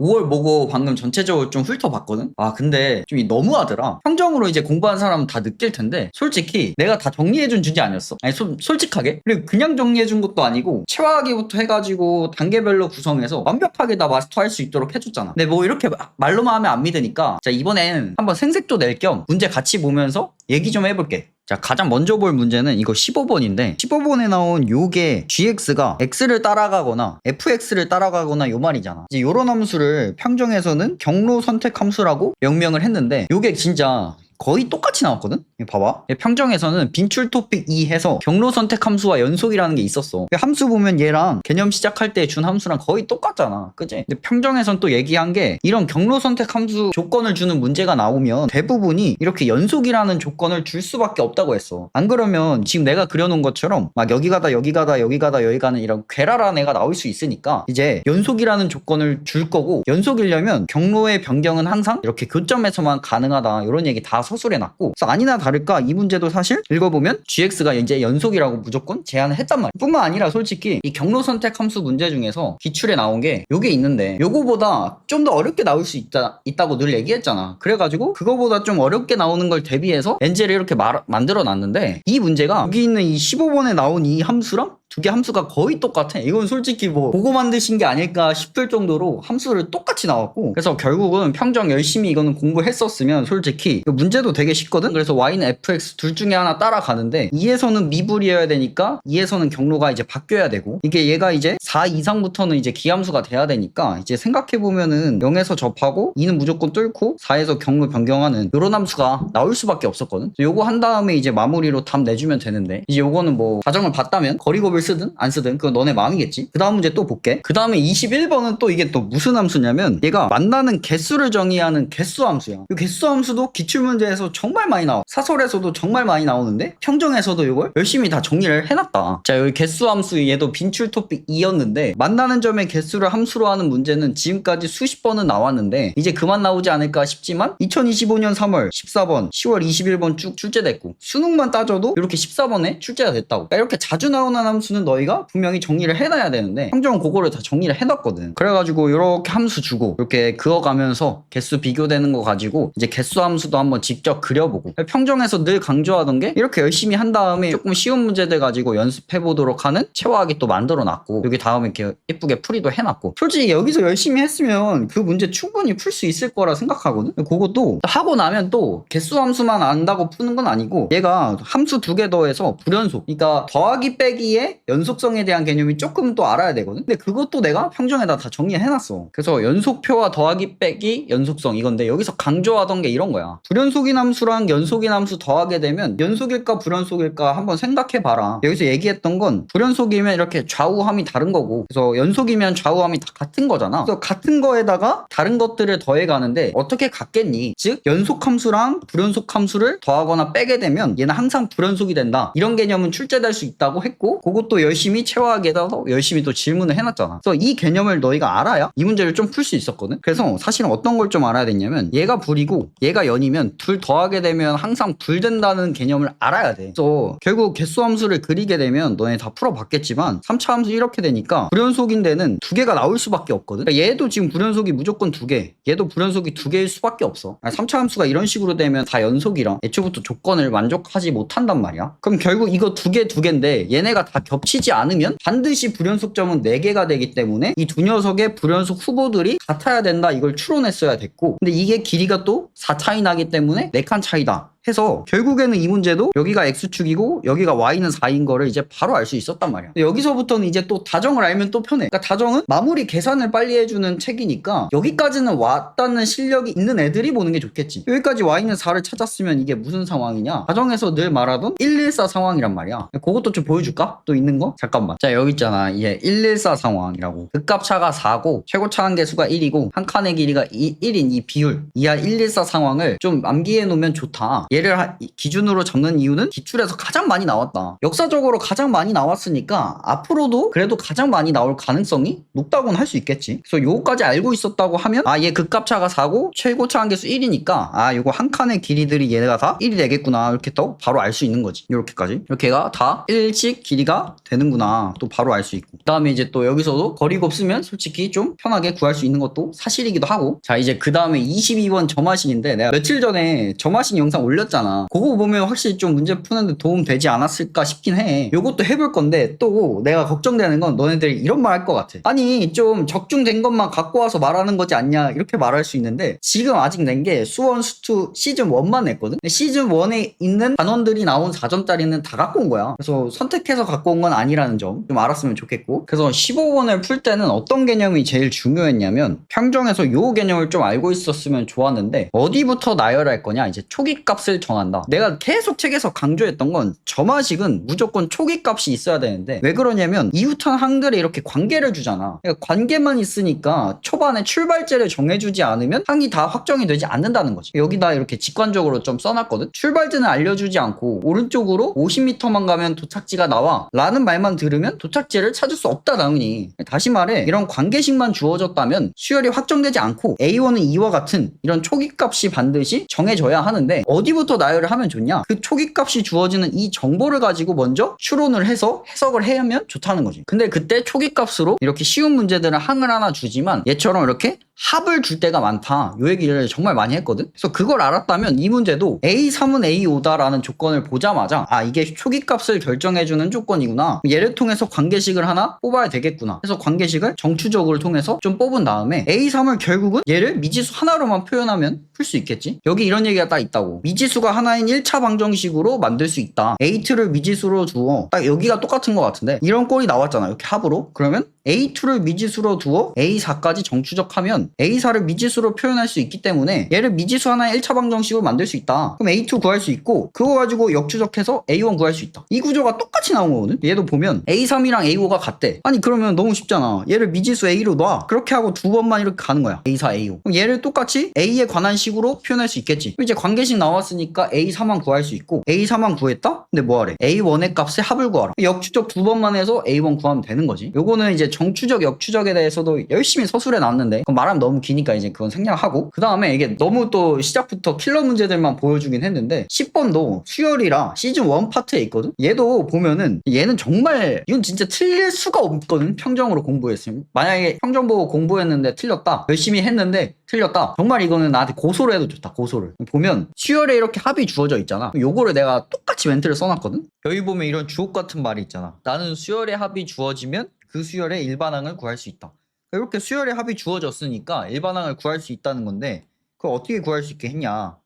5월 모고 방금 전체적으로 좀 훑어봤거든? 아, 근데 좀 너무하더라. 평정으로 이제 공부한 사람은 다 느낄 텐데, 솔직히 내가 다 정리해준 주제 아니었어? 아니, 솔직하게? 그리고 그냥 정리해준 것도 아니고, 체화하기부터 해가지고 단계별로 구성해서 완벽하게 다 마스터할 수 있도록 해줬잖아. 근데 뭐 이렇게 말로만 하면 안 믿으니까, 자, 이번엔 한번 생색도 낼 겸 문제 같이 보면서 얘기 좀 해볼게. 자, 가장 먼저 볼 문제는 이거 15번인데 15번에 나온 요게 gx가 x를 따라가거나 fx를 따라가거나 요 말이잖아. 이제 요런 함수를 평정에서는 경로 선택 함수라고 명명을 했는데 요게 진짜 거의 똑같이 나왔거든? 이거 봐봐. 평정에서는 빈출 토픽 2 해서 경로 선택 함수와 연속이라는 게 있었어. 함수 보면 얘랑 개념 시작할 때 준 함수랑 거의 똑같잖아. 그치? 근데 평정에선 또 얘기한 게 이런 경로 선택 함수 조건을 주는 문제가 나오면 대부분이 이렇게 연속이라는 조건을 줄 수밖에 없다고 했어. 안 그러면 지금 내가 그려놓은 것처럼 막 여기 가다 여기 가다 여기 가다 여기 가는 이런 괴랄한 애가 나올 수 있으니까 이제 연속이라는 조건을 줄 거고 연속이려면 경로의 변경은 항상 이렇게 교점에서만 가능하다. 이런 얘기 다 서술해놨고 그래서 아니나 다를까 이 문제도 사실 읽어보면 gx가 이제 연속이라고 무조건 제한을 했단 말이야. 뿐만 아니라 솔직히 이 경로 선택 함수 문제 중에서 기출에 나온 게 요게 있는데 요거보다 좀 더 어렵게 나올 수 있다고 늘 얘기했잖아. 그래가지고 그거보다 좀 어렵게 나오는 걸 대비해서 엔젤을 이렇게 만들어 놨는데 이 문제가 여기 있는 이 15번에 나온 이 함수랑 두 개 함수가 거의 똑같아. 이건 솔직히 뭐 보고 만드신 게 아닐까 싶을 정도로 함수를 똑같이 나왔고 그래서 결국은 평정 열심히 이거는 공부했었으면 솔직히 문제도 되게 쉽거든. 그래서 y는 fx 둘 중에 하나 따라가는데 2에서는 미분이어야 되니까 2에서는 경로가 이제 바뀌어야 되고 이게 얘가 이제 4 이상부터는 이제 기함수가 돼야 되니까 이제 생각해보면은 0에서 접하고 2는 무조건 뚫고 4에서 경로 변경하는 요런 함수가 나올 수밖에 없었거든. 요거 한 다음에 이제 마무리로 답 내주면 되는데 이제 요거는 뭐 가정을 봤다면 거리곱을 쓰든 안 쓰든 그건 너네 마음이겠지. 그 다음 문제 또 볼게. 그 다음에 21번은 또 이게 또 무슨 함수냐면 얘가 만나는 개수를 정의하는 개수 함수야. 이 개수 함수도 기출문제에서 정말 많이 나와. 사설에서도 정말 많이 나오는데 평정에서도 이걸 열심히 다 정리를 해놨다. 자, 여기 개수 함수 얘도 빈출 토픽 2였는데 만나는 점의 개수를 함수로 하는 문제는 지금까지 수십 번은 나왔는데 이제 그만 나오지 않을까 싶지만 2025년 3월 14번 10월 21번 쭉 출제됐고 수능만 따져도 이렇게 14번에 출제가 됐다고. 그러니까 이렇게 자주 나오는 함수는 너희가 분명히 정리를 해놔야 되는데 평정은 그거를 다 정리를 해놨거든. 그래가지고 이렇게 함수 주고 이렇게 그어가면서 개수 비교되는 거 가지고 이제 개수 함수도 한번 직접 그려보고 평정에서 늘 강조하던 게 이렇게 열심히 한 다음에 조금 쉬운 문제들 가지고 연습해보도록 하는 체화하기 또 만들어놨고 여기 다음에 이렇게 예쁘게 풀이도 해놨고 솔직히 여기서 열심히 했으면 그 문제 충분히 풀 수 있을 거라 생각하거든. 그것도 하고 나면 또 개수 함수만 안다고 푸는 건 아니고 얘가 함수 두 개 더해서 불연속 그러니까 더하기 빼기의 연속성에 대한 개념이 조금 또 알아야 되거든. 근데 그것도 내가 평정에다 다 정리해놨어. 그래서 연속표와 더하기 빼기 연속성 이건데 여기서 강조하던 게 이런 거야. 불연속인 함수랑 연속인 함수 더하게 되면 연속일까 불연속일까 한번 생각해봐라. 여기서 얘기했던 건 불연속이면 이렇게 좌우함이 다른 거고 그래서 연속이면 좌우함이 다 같은 거잖아. 그래서 같은 거에다가 다른 것들을 더해가는데 어떻게 같겠니? 즉 연속 함수랑 불연속 함수를 더하거나 빼게 되면 얘는 항상 불연속이 된다. 이런 개념은 출제될 수 있다고 했고 그것도 열심히 체화하게다가 열심히 또 질문을 해놨잖아. 그래서 이 개념을 너희가 알아야 이 문제를 좀 풀 수 있었거든. 그래서 사실은 어떤 걸 좀 알아야 됐냐면 얘가 불이고 얘가 연이면 둘 더하게 되면 항상 불된다는 개념을 알아야 돼. 그래서 결국 개수 함수를 그리게 되면 너네 다 풀어봤겠지만 3차 함수 이렇게 되니까 불연속인 데는 두 개가 나올 수밖에 없거든. 그러니까 얘도 지금 불연속이 무조건 두 개, 얘도 불연속이 두 개일 수밖에 없어. 3차 함수가 이런 식으로 되면 다 연속이라 애초부터 조건을 만족하지 못한단 말이야. 그럼 결국 이거 두 개인데 얘네가 다 겹치지 않으면 반드시 불연속점은 4개가 되기 때문에 이 두 녀석의 불연속 후보들이 같아야 된다 이걸 추론했어야 됐고 근데 이게 길이가 또 4 차이 나기 때문에 4칸 차이다 해서 결국에는 이 문제도 여기가 x축이고 여기가 y는 4인 거를 이제 바로 알 수 있었단 말이야. 여기서부터는 이제 또 다정을 알면 또 편해. 그러니까 다정은 마무리 계산을 빨리 해주는 책이니까 여기까지는 왔다는 실력이 있는 애들이 보는 게 좋겠지. 여기까지 y는 4를 찾았으면 이게 무슨 상황이냐. 다정에서 늘 말하던 114 상황이란 말이야. 그것도 좀 보여줄까? 또 있는 거? 잠깐만. 자 여기 있잖아. 이게 114 상황이라고. 극값차가 4고 최고차 한계수가 1이고 한 칸의 길이가 1인 이 비율 이하 114 상황을 좀 암기해 놓으면 좋다. 얘를 기준으로 잡는 이유는 기출에서 가장 많이 나왔다. 역사적으로 가장 많이 나왔으니까 앞으로도 그래도 가장 많이 나올 가능성이 높다고는 할 수 있겠지. 그래서 요거까지 알고 있었다고 하면 얘 극값차가 4고 최고차 한계수 1이니까 요거 한 칸의 길이들이 얘가 다 1이 되겠구나. 이렇게 또 바로 알 수 있는 거지. 이렇게까지. 이렇게가 다 1씩 길이가 되는구나. 또 바로 알 수 있고. 그 다음에 이제 또 여기서도 거리가 없으면 솔직히 좀 편하게 구할 수 있는 것도 사실이기도 하고. 자, 이제 그 다음에 22번 점화식인데 내가 며칠 전에 점화식 영상 올렸잖아. 그거 보면 확실히 좀 문제 푸는데 도움 되지 않았을까 싶긴 해. 요것도 해볼 건데 또 내가 걱정되는 건 너네들이 이런 말 할 것 같아. 아니 좀 적중된 것만 갖고 와서 말하는 거지 않냐 이렇게 말할 수 있는데 지금 아직 낸 게 수원 수투 시즌 1만 냈거든. 시즌 1에 있는 단원들이 나온 4점짜리는 다 갖고 온 거야. 그래서 선택해서 갖고 온 건 아니라는 점 좀 알았으면 좋겠고. 그래서 15번을 풀 때는 어떤 개념이 제일 중요했냐면 평정에서 요 개념을 좀 알고 있었으면 좋았는데 어디부터 나열할 거냐. 이제 초기값을 정한다. 내가 계속 책에서 강조했던 건 점화식은 무조건 초기값이 있어야 되는데 왜 그러냐면 이웃한 항들에 이렇게 관계를 주잖아. 그러니까 관계만 있으니까 초반에 출발제를 정해주지 않으면 항이 다 확정이 되지 않는다는 거지. 여기다 이렇게 직관적으로 좀 써놨거든. 출발지는 알려주지 않고 오른쪽으로 50m만 가면 도착지가 나와 라는 말만 들으면 도착지를 찾을 수 없다 당연히. 다시 말해 이런 관계식만 주어졌다면 수열이 확정되지 않고 A1은 이와 같은 이런 초기값이 반드시 정해져야 하는데 어디부터 나열을 하면 좋냐. 그 초기값이 주어지는 이 정보를 가지고 먼저 추론을 해서 해석을 해야 하면 좋다는 거지. 근데 그때 초기값으로 이렇게 쉬운 문제들은 항을 하나 주지만 얘처럼 이렇게 합을 줄 때가 많다. 요 얘기를 정말 많이 했거든. 그래서 그걸 알았다면 이 문제도 A3은 A5다 라는 조건을 보자마자 이게 초기값을 결정해주는 조건이구나. 얘를 통해서 관계식을 하나 뽑아야 되겠구나. 그래서 관계식을 정추적으로 통해서 좀 뽑은 다음에 A3을 결국은 얘를 미지수 하나로만 표현하면 풀 수 있겠지. 여기 이런 얘기가 딱 있다고. 미지수가 하나인 1차 방정식으로 만들 수 있다. A2를 미지수로 두어. 딱 여기가 똑같은 것 같은데 이런 꼴이 나왔잖아. 이렇게 합으로. 그러면 A2를 미지수로 두어 A4까지 정추적하면 A4를 미지수로 표현할 수 있기 때문에 얘를 미지수 하나의 1차 방정식으로 만들 수 있다. 그럼 A2 구할 수 있고 그거 가지고 역추적해서 A1 구할 수 있다. 이 구조가 똑같이 나온 거거든. 얘도 보면 A3이랑 A5가 같대. 아니 그러면 너무 쉽잖아. 얘를 미지수 A로 놔. 그렇게 하고 두 번만 이렇게 가는 거야. A4, A5. 그럼 얘를 똑같이 A에 관한 식으로 표현할 수 있겠지. 그럼 이제 관계식 나왔으니까 A4만 구할 수 있고 A4만 구했다? 근데 뭐하래? A1의 값에 합을 구하라. 역추적 두 번만 해서 A1 구하면 되는 거지. 요거는 이제 정추적, 역추적에 대해서도 열심히 서술해 놨는데 그럼 말하면 너무 기니까 이제 그건 생략하고 그 다음에 이게 너무 또 시작부터 킬러 문제들만 보여주긴 했는데 10번도 수열이라 시즌 1 파트에 있거든. 얘도 보면은 얘는 정말 이건 진짜 틀릴 수가 없거든. 평정으로 공부했으면 만약에 평정 보고 공부했는데 틀렸다. 열심히 했는데 틀렸다. 정말 이거는 나한테 고소를 해도 좋다. 고소를. 보면 수열에 이렇게 합이 주어져 있잖아. 요거를 내가 똑같이 멘트를 써놨거든. 여기 보면 이런 주옥 같은 말이 있잖아. 나는 수열에 합이 주어지면 그 수열의 일반항을 구할 수 있다. 이렇게 수열의 합이 주어졌으니까 일반항을 구할 수 있다는 건데 그걸 어떻게 구할 수 있게 했냐.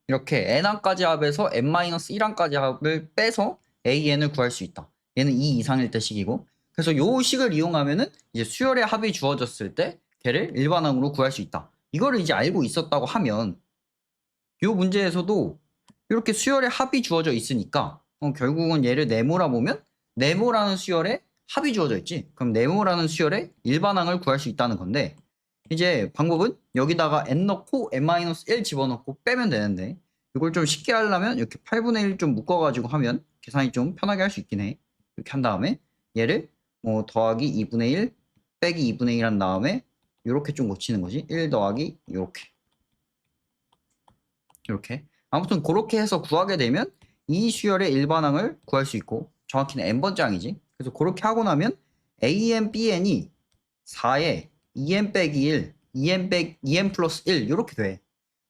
이렇게 n항까지 합에서 n-1항까지 합을 빼서 an을 구할 수 있다. 얘는 2 이상일 때 식이고 그래서 요 식을 이용하면은 이제 수열의 합이 주어졌을 때 걔를 일반항으로 구할 수 있다. 이거를 이제 알고 있었다고 하면 요 문제에서도 이렇게 수열의 합이 주어져 있으니까 결국은 얘를 네모라 보면 네모라는 수열에 합이 주어져 있지. 그럼 네모라는 수열의 일반항을 구할 수 있다는 건데 이제 방법은 여기다가 n 넣고 n-1 집어넣고 빼면 되는데 이걸 좀 쉽게 하려면 이렇게 8분의 1 좀 묶어가지고 하면 계산이 좀 편하게 할 수 있긴 해. 이렇게 한 다음에 얘를 더하기 2분의 1 빼기 2분의 1 한 다음에 이렇게 좀 고치는 거지. 1 더하기 이렇게 아무튼 그렇게 해서 구하게 되면 이 수열의 일반항을 구할 수 있고 정확히는 n번째 항이지. 그래서 그렇게 하고 나면 an, bn이 4에 2n 빼기 1, 2n 플러스 1 이렇게 돼.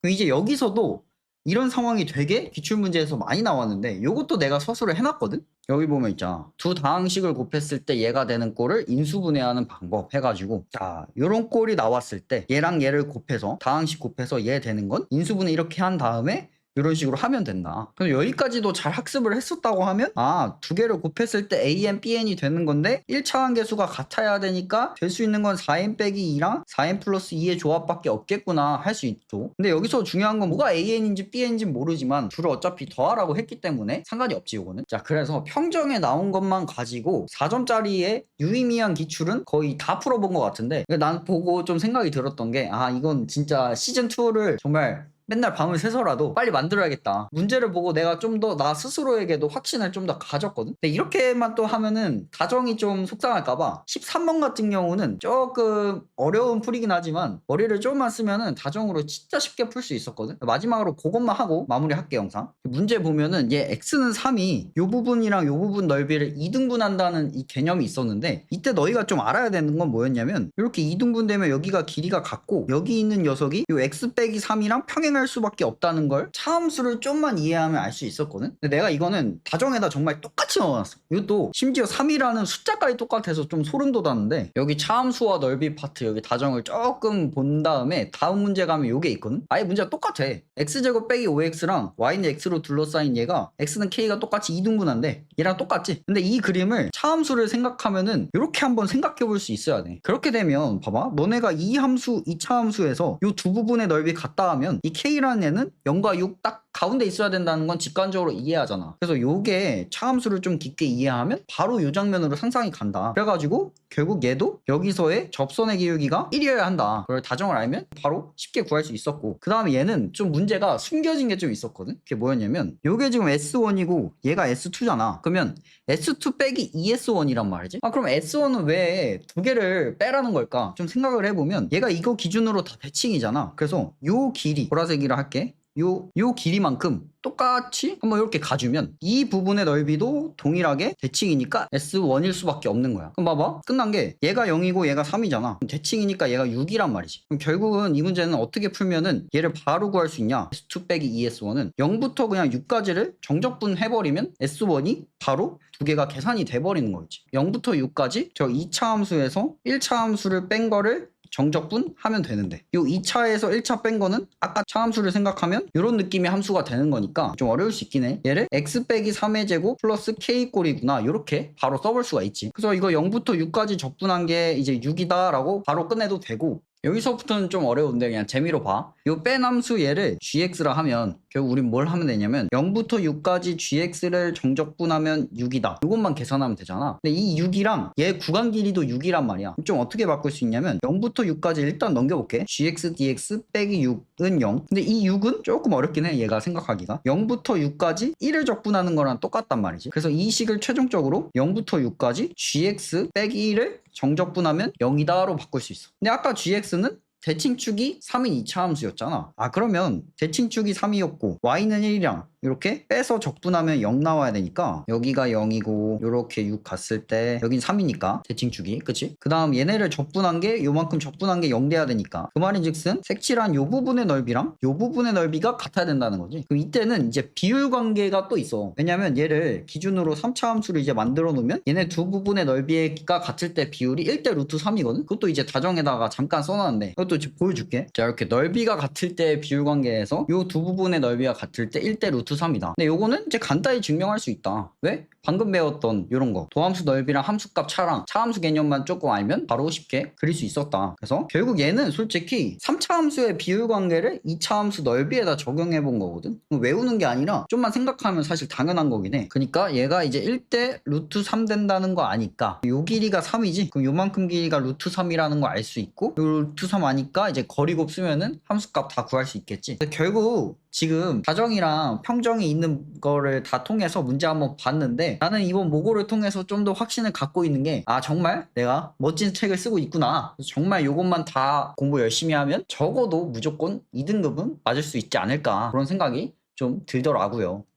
그럼 이제 여기서도 이런 상황이 되게 기출문제에서 많이 나왔는데 이것도 내가 서술을 해놨거든. 여기 보면 있잖아. 두 다항식을 곱했을 때 얘가 되는 꼴을 인수분해하는 방법 해가지고 자 요런 꼴이 나왔을 때 얘랑 얘를 곱해서 다항식 곱해서 얘 되는 건 인수분해 이렇게 한 다음에 이런 식으로 하면 된다. 그럼 여기까지도 잘 학습을 했었다고 하면 두 개를 곱했을 때 an, bn이 되는 건데 1차 항계수가 같아야 되니까 될 수 있는 건 4n 빼기 2랑 4n 플러스 2의 조합밖에 없겠구나 할 수 있죠. 근데 여기서 중요한 건 뭐가 an인지 bn인지 모르지만 둘을 어차피 더하라고 했기 때문에 상관이 없지 요거는. 자 그래서 평정에 나온 것만 가지고 4점짜리의 유의미한 기출은 거의 다 풀어본 것 같은데 난 보고 좀 생각이 들었던 게 이건 진짜 시즌2를 정말 맨날 밤을 새서라도 빨리 만들어야겠다. 문제를 보고 내가 좀 더 나 스스로에게도 확신을 좀 더 가졌거든. 근데 이렇게만 또 하면은 다정이 좀 속상할까봐 13번 같은 경우는 조금 어려운 풀이긴 하지만 머리를 조금만 쓰면은 다정으로 진짜 쉽게 풀 수 있었거든. 마지막으로 그것만 하고 마무리할게 영상. 문제 보면은 얘 x는 3이 요 부분이랑 요 부분 넓이를 2등분한다는 이 개념이 있었는데 이때 너희가 좀 알아야 되는 건 뭐였냐면 이렇게 2등분되면 여기가 길이가 같고 여기 있는 녀석이 요 x 빼기 3이랑 평행할 수밖에 없다는 걸 차함수를 좀만 이해하면 알 수 있었거든. 근데 내가 이거는 다정에다 정말 똑같이 넣어놨어. 이것도 심지어 3이라는 숫자까지 똑같아서 좀 소름 돋았는데 여기 차함수와 넓이 파트 여기 다정을 조금 본 다음에 다음 문제 가면 요게 있거든. 아예 문제가 똑같아. x제곱 빼기 5x랑 y는 x로 둘러싸인 얘가 x는 k가 똑같이 2등분한데 얘랑 똑같지. 근데 이 그림을 차함수를 생각하면은 이렇게 한번 생각해 볼 수 있어야 돼. 그렇게 되면 봐봐, 너네가 이 함수, 이 차함수에서 요 두 부분의 넓이 같다 하면 이 k라는 애는 0과 6 딱 가운데 있어야 된다는 건 직관적으로 이해하잖아. 그래서 요게 차함수를 좀 깊게 이해하면 바로 요 장면으로 상상이 간다. 그래가지고 결국 얘도 여기서의 접선의 기울기가 1이어야 한다. 그걸 다정을 알면 바로 쉽게 구할 수 있었고, 그 다음에 얘는 좀 문제가 숨겨진 게 좀 있었거든. 그게 뭐였냐면 요게 지금 S1이고 얘가 S2잖아. 그러면 S2 빼기 2S1이란 말이지. 아 그럼 S1은 왜 두 개를 빼라는 걸까? 좀 생각을 해보면 얘가 이거 기준으로 다 대칭이잖아. 그래서 요 길이, 보라색이라 할게, 요 길이만큼 똑같이 한번 이렇게 가주면 이 부분의 넓이도 동일하게 대칭이니까 S1일 수밖에 없는 거야. 그럼 봐봐, 끝난 게 얘가 0이고 얘가 3이잖아. 그럼 대칭이니까 얘가 6이란 말이지. 그럼 결국은 이 문제는 어떻게 풀면은 얘를 바로 구할 수 있냐, S2 빼기 2S1은 0부터 그냥 6까지를 정적분 해버리면 S1이 바로 두 개가 계산이 돼버리는 거지. 0부터 6까지 저 2차 함수에서 1차 함수를 뺀 거를 정적분 하면 되는데 요 2차에서 1차 뺀 거는 아까 차함수를 생각하면 이런 느낌의 함수가 되는 거니까 좀 어려울 수 있긴 해. 얘를 x 빼기 3의 제곱 플러스 k 꼴이구나 이렇게 바로 써볼 수가 있지. 그래서 이거 0부터 6까지 적분한 게 이제 6이다 라고 바로 끝내도 되고, 여기서부터는 좀 어려운데 그냥 재미로 봐. 요 뺀 함수 얘를 gx라 하면 결국 우린 뭘 하면 되냐면 0부터 6까지 gx를 정적분하면 6이다. 이것만 계산하면 되잖아. 근데 이 6이랑 얘 구간 길이도 6이란 말이야. 좀 어떻게 바꿀 수 있냐면 0부터 6까지 일단 넘겨볼게. gx dx 빼기 6은 0. 근데 이 6은 조금 어렵긴 해. 얘가 생각하기가. 0부터 6까지 1을 적분하는 거랑 똑같단 말이지. 그래서 이 식을 최종적으로 0부터 6까지 gx 빼기 1을 정적분하면 0이다로 바꿀 수 있어. 근데 아까 gx는 대칭축이 3인 2차 함수였잖아. 아 그러면 대칭축이 3이었고 y는 1이랑 이렇게 빼서 적분하면 0 나와야 되니까 여기가 0이고 요렇게 6 갔을 때 여긴 3이니까 대칭축이, 그치? 그 다음 얘네를 적분한 게 요만큼 적분한 게 0 돼야 되니까 그 말인즉슨 색칠한 요 부분의 넓이랑 요 부분의 넓이가 같아야 된다는 거지. 그럼 이때는 이제 비율 관계가 또 있어. 왜냐면 얘를 기준으로 3차 함수를 이제 만들어 놓으면 얘네 두 부분의 넓이가 같을 때 비율이 1대 루트 3이거든. 그것도 이제 다정에다가 잠깐 써놨는데 그것도 이제 보여줄게. 자 이렇게 넓이가 같을 때 비율 관계에서 요 두 부분의 넓이가 같을 때 1대 루트 3이다. 근데 요거는 이제 간단히 증명할 수 있다. 왜? 방금 배웠던 요런 거 도함수 넓이랑 함수값 차랑 차함수 개념만 조금 알면 바로 쉽게 그릴 수 있었다. 그래서 결국 얘는 솔직히 3차 함수의 비율 관계를 2차 함수 넓이에다 적용해 본 거거든. 외우는 게 아니라 좀만 생각하면 사실 당연한 거긴 해. 그러니까 얘가 이제 1대 루트 3 된다는 거 아니까 요 길이가 3이지. 그럼 요만큼 길이가 루트 3이라는 거 알 수 있고 요 루트 3 아니까 이제 거리곱 쓰면은 함수값 다 구할 수 있겠지. 결국 지금 다정이랑 평정이 있는 거를 다 통해서 문제 한번 봤는데 나는 이번 모고를 통해서 좀 더 확신을 갖고 있는 게 아 정말 내가 멋진 책을 쓰고 있구나. 정말 요것만 다 공부 열심히 하면 적어도 무조건 2등급은 맞을 수 있지 않을까 그런 생각이 좀 들더라고요.